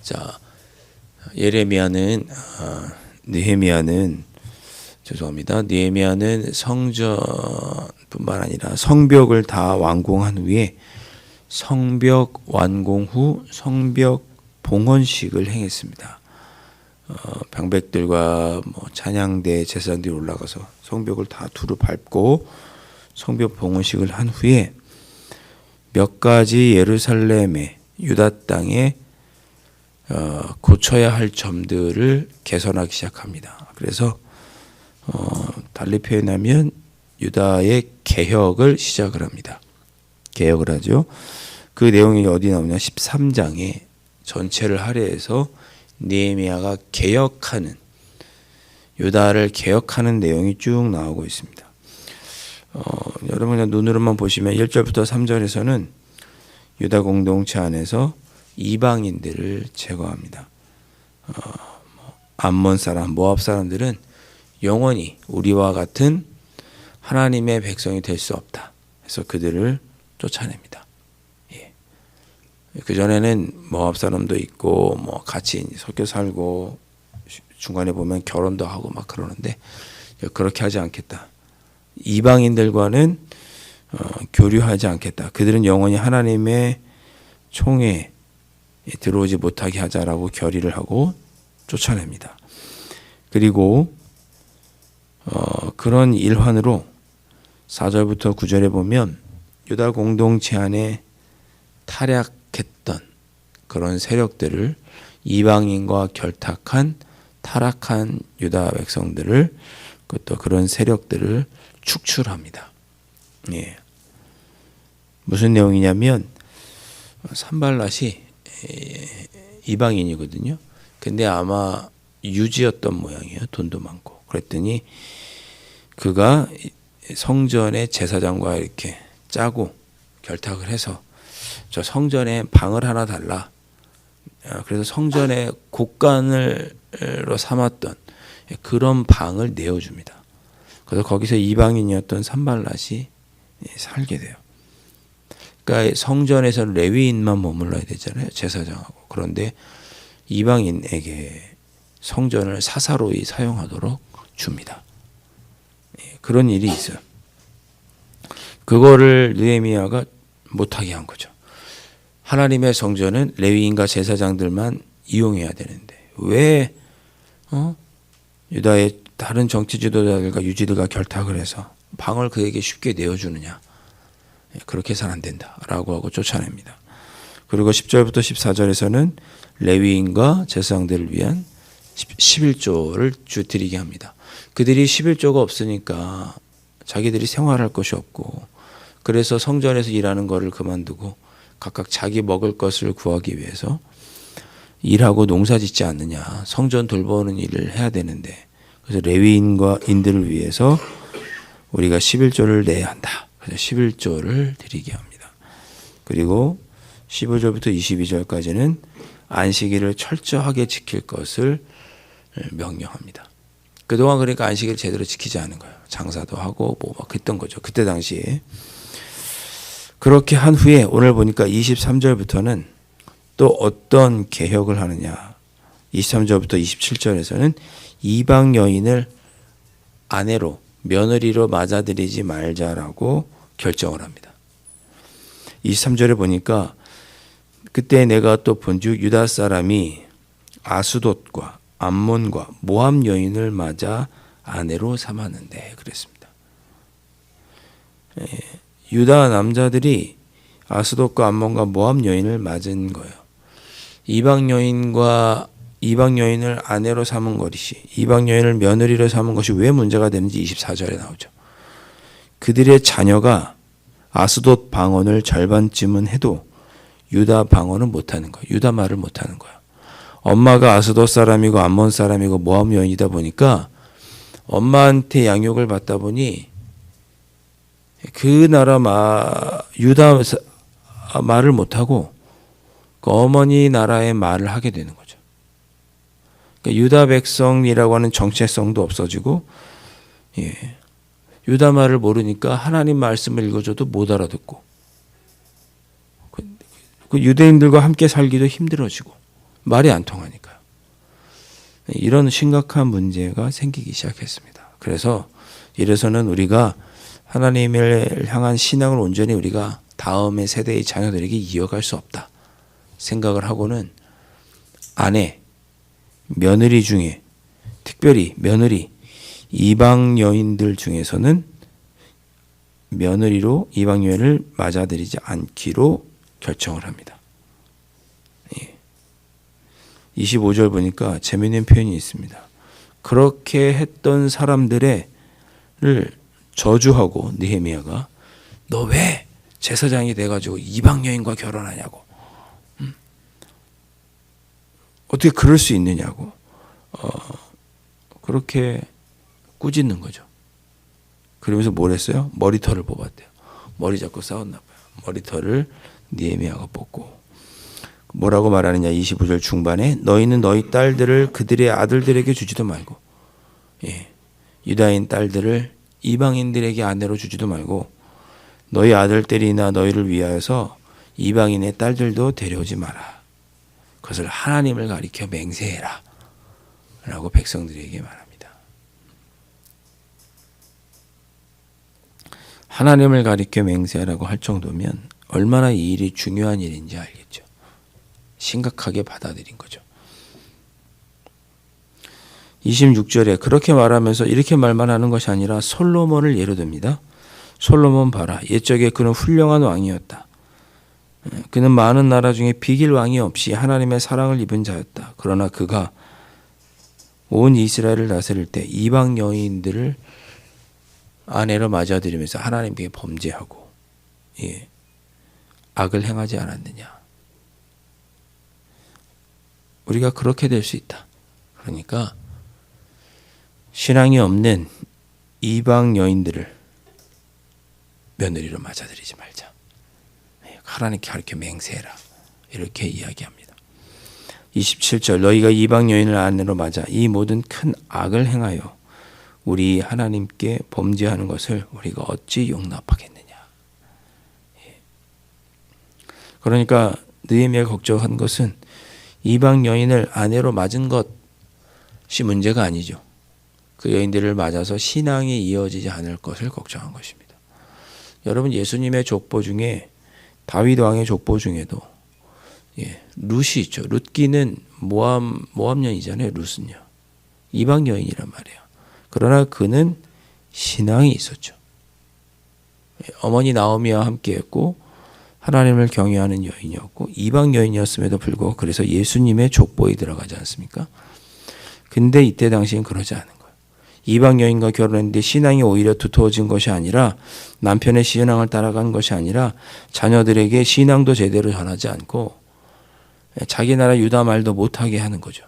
자, 예레미야는 느헤미야는 성전뿐만 아니라 성벽을 다 완공한 후에 성벽 완공 후 성벽 봉헌식을 행했습니다. 방백들과 찬양대 제사장들이 올라가서 성벽을 다 두루 밟고 성벽 봉헌식을 한 후에 몇 가지 예루살렘의 유다 땅에 고쳐야 할 점들을 개선하기 시작합니다. 그래서 달리 표현하면 유다의 개혁을 시작을 합니다. 개혁을 하죠. 그 내용이 어디 나오냐? 13장에 전체를 할애해서 느헤미야가 개혁하는, 유다를 개혁하는 내용이 쭉 나오고 있습니다. 여러분 그냥 눈으로만 보시면 1절부터 3절에서는 유다 공동체 안에서 이방인들을 제거합니다. 암몬 사람, 모압 사람들은 영원히 우리와 같은 하나님의 백성이 될 수 없다. 그래서 그들을 쫓아냅니다. 그 전에는 모압 사람도 있고 같이 섞여 살고 중간에 보면 결혼도 하고 막 그러는데 그렇게 하지 않겠다. 이방인들과는 교류하지 않겠다. 그들은 영원히 하나님의 총에 들어오지 못하게 하자라고 결의를 하고 쫓아냅니다. 그리고 그런 일환으로 4절부터 9절에 보면 유다 공동체 안에 타락했던 그런 세력들을, 이방인과 결탁한 타락한 유다 백성들을, 또 그런 세력들을 축출합니다. 무슨 내용이냐면 산발랏이 이방인이거든요. 근데 아마 유지였던 모양이에요. 돈도 많고. 그랬더니 그가 성전의 제사장과 이렇게 짜고 결탁을 해서 저 성전에 방을 하나 달라. 그래서 성전의 곳간으로 삼았던 그런 방을 내어줍니다. 그래서 거기서 이방인이었던 산발랏이 살게 돼요. 그러니까 성전에서는 레위인만 머물러야 되잖아요. 제사장하고. 그런데 이방인에게 성전을 사사로이 사용하도록 줍니다. 그런 일이 있어요. 그거를 느헤미야가 못하게 한 거죠. 하나님의 성전은 레위인과 제사장들만 이용해야 되는데 왜 유다의 다른 정치 지도자들과 유지들과 결탁을 해서 방을 그에게 쉽게 내어주느냐. 그렇게 해서는 안 된다라고 하고 쫓아냅니다. 그리고 10절부터 14절에서는 레위인과 제사장들을 위한 11조를 드리게 합니다. 그들이 11조가 없으니까 자기들이 생활할 것이 없고, 그래서 성전에서 일하는 것을 그만두고 각각 자기 먹을 것을 구하기 위해서 일하고 농사 짓지 않느냐. 성전 돌보는 일을 해야 되는데, 그래서 레위인과 인들을 위해서 우리가 11조를 내야 한다. 그래서 11조를 드리게 합니다. 그리고 15절부터 22절까지는 안식일을 철저하게 지킬 것을 명령합니다. 그동안 그러니까 안식일을 제대로 지키지 않은 거예요. 장사도 하고 막 했던 거죠. 그때 당시에. 그렇게 한 후에 오늘 보니까 23절부터는 또 어떤 개혁을 하느냐. 23절부터 27절에서는 이방 여인을 아내로, 며느리로 맞아들이지 말자라고 결정을 합니다. 23절에 보니까 그때 내가 또 본즉 유다 사람이 아스돗과 암몬과 모압 여인을 맞아 아내로 삼았는데 그랬습니다. 유다 남자들이 아스돗과 암몬과 모압 여인을 맞은 거예요. 이방 여인을 아내로 삼은 것이, 이방 여인을 며느리로 삼은 것이 왜 문제가 되는지 24절에 나오죠. 그들의 자녀가 아스돗 방언을 절반쯤은 해도 유다 방언은 못하는 거예요. 유다 말을 못하는 거예요. 엄마가 아스돗 사람이고 암몬 사람이고 모압 여인이다 보니까 엄마한테 양육을 받다 보니 그 나라 유다 말을 못하고 그 어머니 나라의 말을 하게 되는 거죠. 그러니까 유다 백성이라고 하는 정체성도 없어지고 예. 유다 말을 모르니까 하나님 말씀을 읽어줘도 못 알아듣고 그 유대인들과 함께 살기도 힘들어지고 말이 안 통하니까요. 이런 심각한 문제가 생기기 시작했습니다. 그래서 이래서는 우리가 하나님을 향한 신앙을 온전히 우리가 다음의 세대의 자녀들에게 이어갈 수 없다 생각을 하고는 아내, 며느리 중에 특별히 며느리, 이방 여인들 중에서는 며느리로 이방 여인을 맞아들이지 않기로 결정을 합니다. 25절 보니까 재미있는 표현이 있습니다. 그렇게 했던 사람들을 저주하고 느헤미야가 너 왜 제사장이 돼가지고 이방 여인과 결혼하냐고, 어떻게 그럴 수 있느냐고 그렇게 꾸짖는 거죠. 그러면서 뭘 했어요? 머리털을 뽑았대요. 머리 잡고 싸웠나 봐요. 머리털을 느헤미야가 뽑고 뭐라고 말하느냐. 25절 중반에 너희는 너희 딸들을 그들의 아들들에게 주지도 말고, 유다인 딸들을 이방인들에게 아내로 주지도 말고 너희 아들들이나 너희를 위하여서 이방인의 딸들도 데려오지 마라. 그것을 하나님을 가리켜 맹세해라 라고 백성들에게 말합니다. 하나님을 가리켜 맹세하라고 할 정도면 얼마나 이 일이 중요한 일인지 알겠죠. 심각하게 받아들인 거죠. 26절에 그렇게 말하면서 이렇게 말만 하는 것이 아니라 솔로몬을 예로 듭니다. 솔로몬 봐라. 옛적에 그는 훌륭한 왕이었다. 그는 많은 나라 중에 비길 왕이 없이 하나님의 사랑을 입은 자였다. 그러나 그가 온 이스라엘을 다스릴 때 이방 여인들을 아내로 맞아들이면서 하나님께 범죄하고 악을 행하지 않았느냐. 우리가 그렇게 될 수 있다. 그러니까 신앙이 없는 이방 여인들을 며느리로 맞아들이지 말자. 하나님께 가르쳐 맹세해라. 이렇게 이야기합니다. 27절 너희가 이방 여인을 아내로 맞아 이 모든 큰 악을 행하여 우리 하나님께 범죄하는 것을 우리가 어찌 용납하겠느냐. 그러니까 느헤미야가 걱정한 것은 이방 여인을 아내로 맞은 것이 문제가 아니죠. 그 여인들을 맞아서 신앙이 이어지지 않을 것을 걱정한 것입니다. 여러분 예수님의 족보 중에 다윗 왕의 족보 중에도 룻이 있죠. 룻기는 모압 여인이잖아요. 룻은요. 이방 여인이란 말이에요. 그러나 그는 신앙이 있었죠. 어머니 나오미와 함께했고 하나님을 경외하는 여인이었고 이방 여인이었음에도 불구하고 그래서 예수님의 족보에 들어가지 않습니까? 근데 이때 당시엔 그러지 않은 거예요. 이방 여인과 결혼했는데 신앙이 오히려 두터워진 것이 아니라 남편의 신앙을 따라간 것이 아니라 자녀들에게 신앙도 제대로 전하지 않고 자기 나라 유다 말도 못하게 하는 거죠.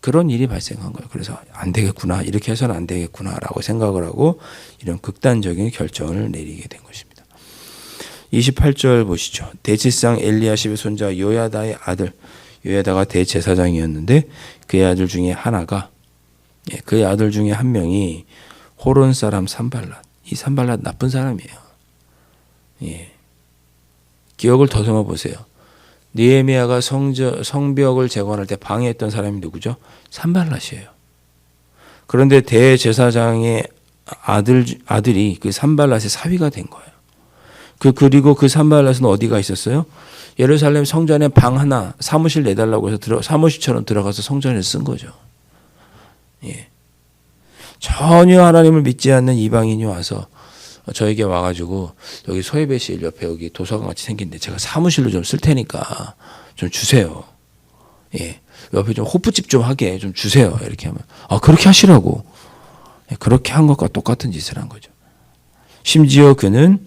그런 일이 발생한 거예요. 그래서 안 되겠구나. 이렇게 해서는 안 되겠구나라고 생각을 하고 이런 극단적인 결정을 내리게 된 것입니다. 28절 보시죠. 대제사장 엘리야십의 손자 요야다의 아들, 요야다가 대제사장이었는데 그의 아들 중에 하나가, 그의 아들 중에 한 명이 호론 사람 산발랏. 이 산발랏 나쁜 사람이에요. 기억을 더듬어 보세요. 느헤미야가 성벽을 재건할 때 방해했던 사람이 누구죠? 산발랏이에요. 그런데 대제사장의 아들이 그 산발랏의 사위가 된 거예요. 그리고 그 산발랏은 어디가 있었어요? 예루살렘 성전에 방 하나 사무실 내달라고 해서 사무실처럼 들어가서 성전을 쓴 거죠. 전혀 하나님을 믿지 않는 이방인이 와서 저에게 와가지고 여기 소예배실 옆에 여기 도서관 같이 생긴데 제가 사무실로 좀 쓸 테니까 좀 주세요. 옆에 좀 호프집 좀 하게 좀 주세요. 이렇게 하면 그렇게 하시라고. 그렇게 한 것과 똑같은 짓을 한 거죠. 심지어 그는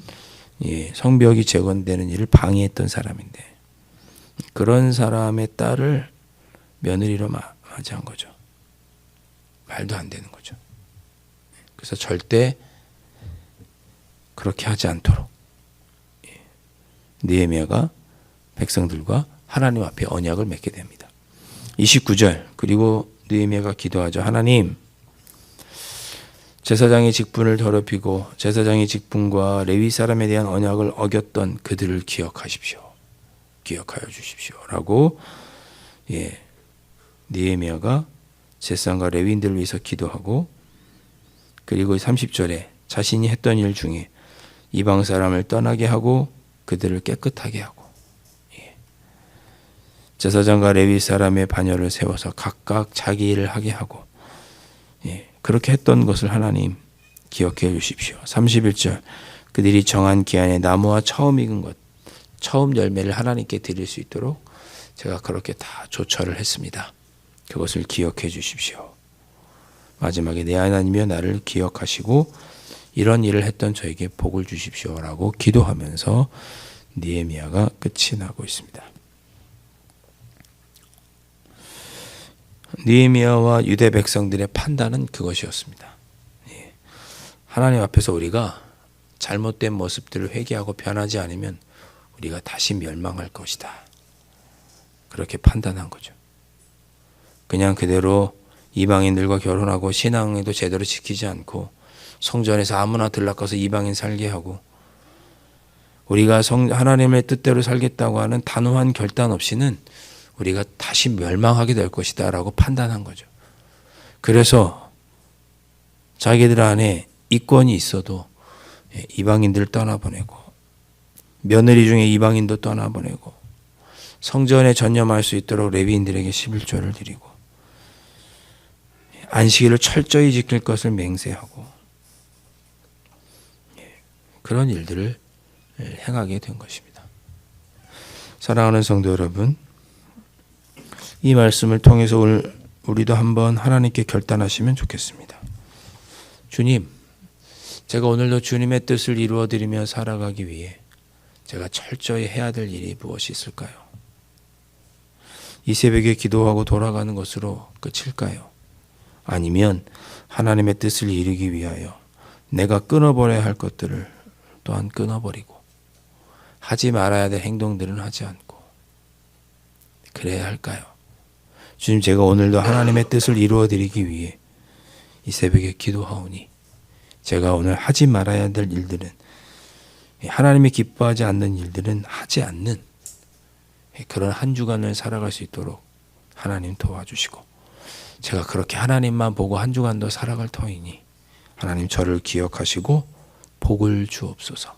성벽이 재건되는 일을 방해했던 사람인데 그런 사람의 딸을 며느리로 맞이한 거죠. 말도 안 되는 거죠. 그래서 절대 그렇게 하지 않도록 느헤미야가 백성들과 하나님 앞에 언약을 맺게 됩니다. 29절 그리고 느헤미야가 기도하죠. 하나님, 제사장의 직분을 더럽히고 제사장의 직분과 레위 사람에 대한 언약을 어겼던 그들을 기억하십시오. 기억하여 주십시오라고 느헤미야가 제사장과 레위인들을 위해서 기도하고, 그리고 30절에 자신이 했던 일 중에 이방 사람을 떠나게 하고 그들을 깨끗하게 하고, 제사장과 레위 사람의 반열을 세워서 각각 자기 일을 하게 하고, 그렇게 했던 것을 하나님 기억해 주십시오. 31절 그들이 정한 기한에 나무와 처음 익은 것, 처음 열매를 하나님께 드릴 수 있도록 제가 그렇게 다 조처를 했습니다. 그것을 기억해 주십시오. 마지막에 내 하나님이여 나를 기억하시고 이런 일을 했던 저에게 복을 주십시오라고 기도하면서 느헤미야가 끝이 나고 있습니다. 느헤미야와 유대 백성들의 판단은 그것이었습니다. 하나님 앞에서 우리가 잘못된 모습들을 회개하고 변하지 않으면 우리가 다시 멸망할 것이다. 그렇게 판단한 거죠. 그냥 그대로 이방인들과 결혼하고 신앙에도 제대로 지키지 않고 성전에서 아무나 들락가서 이방인 살게 하고 우리가 하나님의 뜻대로 살겠다고 하는 단호한 결단 없이는 우리가 다시 멸망하게 될 것이다 라고 판단한 거죠. 그래서 자기들 안에 이권이 있어도 이방인들을 떠나보내고 며느리 중에 이방인도 떠나보내고 성전에 전념할 수 있도록 레위인들에게 11조를 드리고 안식일을 철저히 지킬 것을 맹세하고 그런 일들을 행하게 된 것입니다. 사랑하는 성도 여러분, 이 말씀을 통해서 오늘 우리도 한번 하나님께 결단하시면 좋겠습니다. 주님, 제가 오늘도 주님의 뜻을 이루어드리며 살아가기 위해 제가 철저히 해야 될 일이 무엇이 있을까요? 이 새벽에 기도하고 돌아가는 것으로 끝일까요? 아니면 하나님의 뜻을 이루기 위하여 내가 끊어버려야 할 것들을 또한 끊어버리고 하지 말아야 될 행동들은 하지 않고 그래야 할까요? 주님, 제가 오늘도 하나님의 뜻을 이루어드리기 위해 이 새벽에 기도하오니 제가 오늘 하지 말아야 될 일들은, 하나님이 기뻐하지 않는 일들은 하지 않는 그런 한 주간을 살아갈 수 있도록 하나님 도와주시고, 제가 그렇게 하나님만 보고 한 주간도 살아갈 터이니 하나님 저를 기억하시고 복을 주옵소서.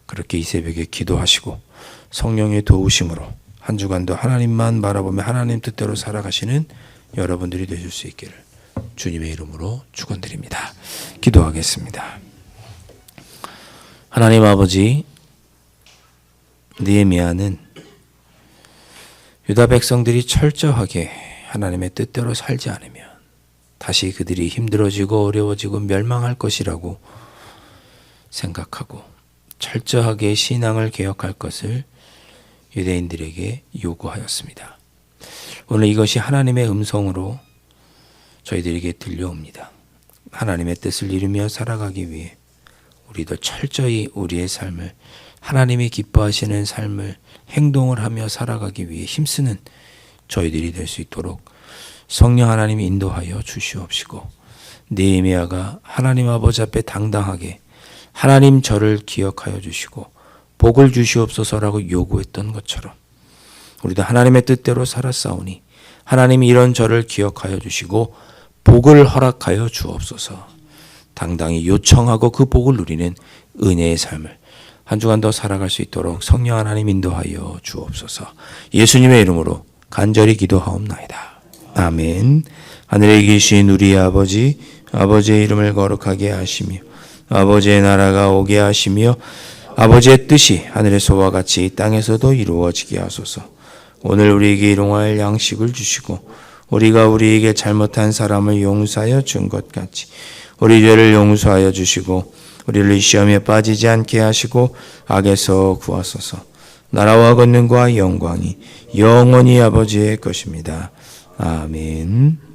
그렇게 이 새벽에 기도하시고 성령의 도우심으로 한 주간도 하나님만 바라보며 하나님 뜻대로 살아가시는 여러분들이 되실 수 있기를 주님의 이름으로 축원드립니다. 기도하겠습니다. 하나님 아버지, 느헤미야는 유다 백성들이 철저하게 하나님의 뜻대로 살지 않으면 다시 그들이 힘들어지고 어려워지고 멸망할 것이라고 생각하고 철저하게 신앙을 개혁할 것을 유대인들에게 요구하였습니다. 오늘 이것이 하나님의 음성으로 저희들에게 들려옵니다. 하나님의 뜻을 이루며 살아가기 위해 우리도 철저히 우리의 삶을 하나님이 기뻐하시는 삶을 행동을 하며 살아가기 위해 힘쓰는 저희들이 될 수 있도록 성령 하나님이 인도하여 주시옵시고, 느헤미야가 하나님 아버지 앞에 당당하게 하나님 저를 기억하여 주시고 복을 주시옵소서라고 요구했던 것처럼 우리도 하나님의 뜻대로 살았사오니 하나님이 이런 저를 기억하여 주시고 복을 허락하여 주옵소서. 당당히 요청하고 그 복을 누리는 은혜의 삶을 한 주간 더 살아갈 수 있도록 성령 하나님 인도하여 주옵소서. 예수님의 이름으로 간절히 기도하옵나이다. 아멘. 하늘에 계신 우리 아버지, 아버지의 이름을 거룩하게 하시며 아버지의 나라가 오게 하시며 아버지의 뜻이 하늘에서와 같이 땅에서도 이루어지게 하소서. 오늘 우리에게 일용할 양식을 주시고 우리가 우리에게 잘못한 사람을 용서하여 준 것 같이 우리 죄를 용서하여 주시고 우리를 시험에 빠지지 않게 하시고 악에서 구하소서. 나라와 권능과 영광이 영원히 아버지의 것입니다. 아멘.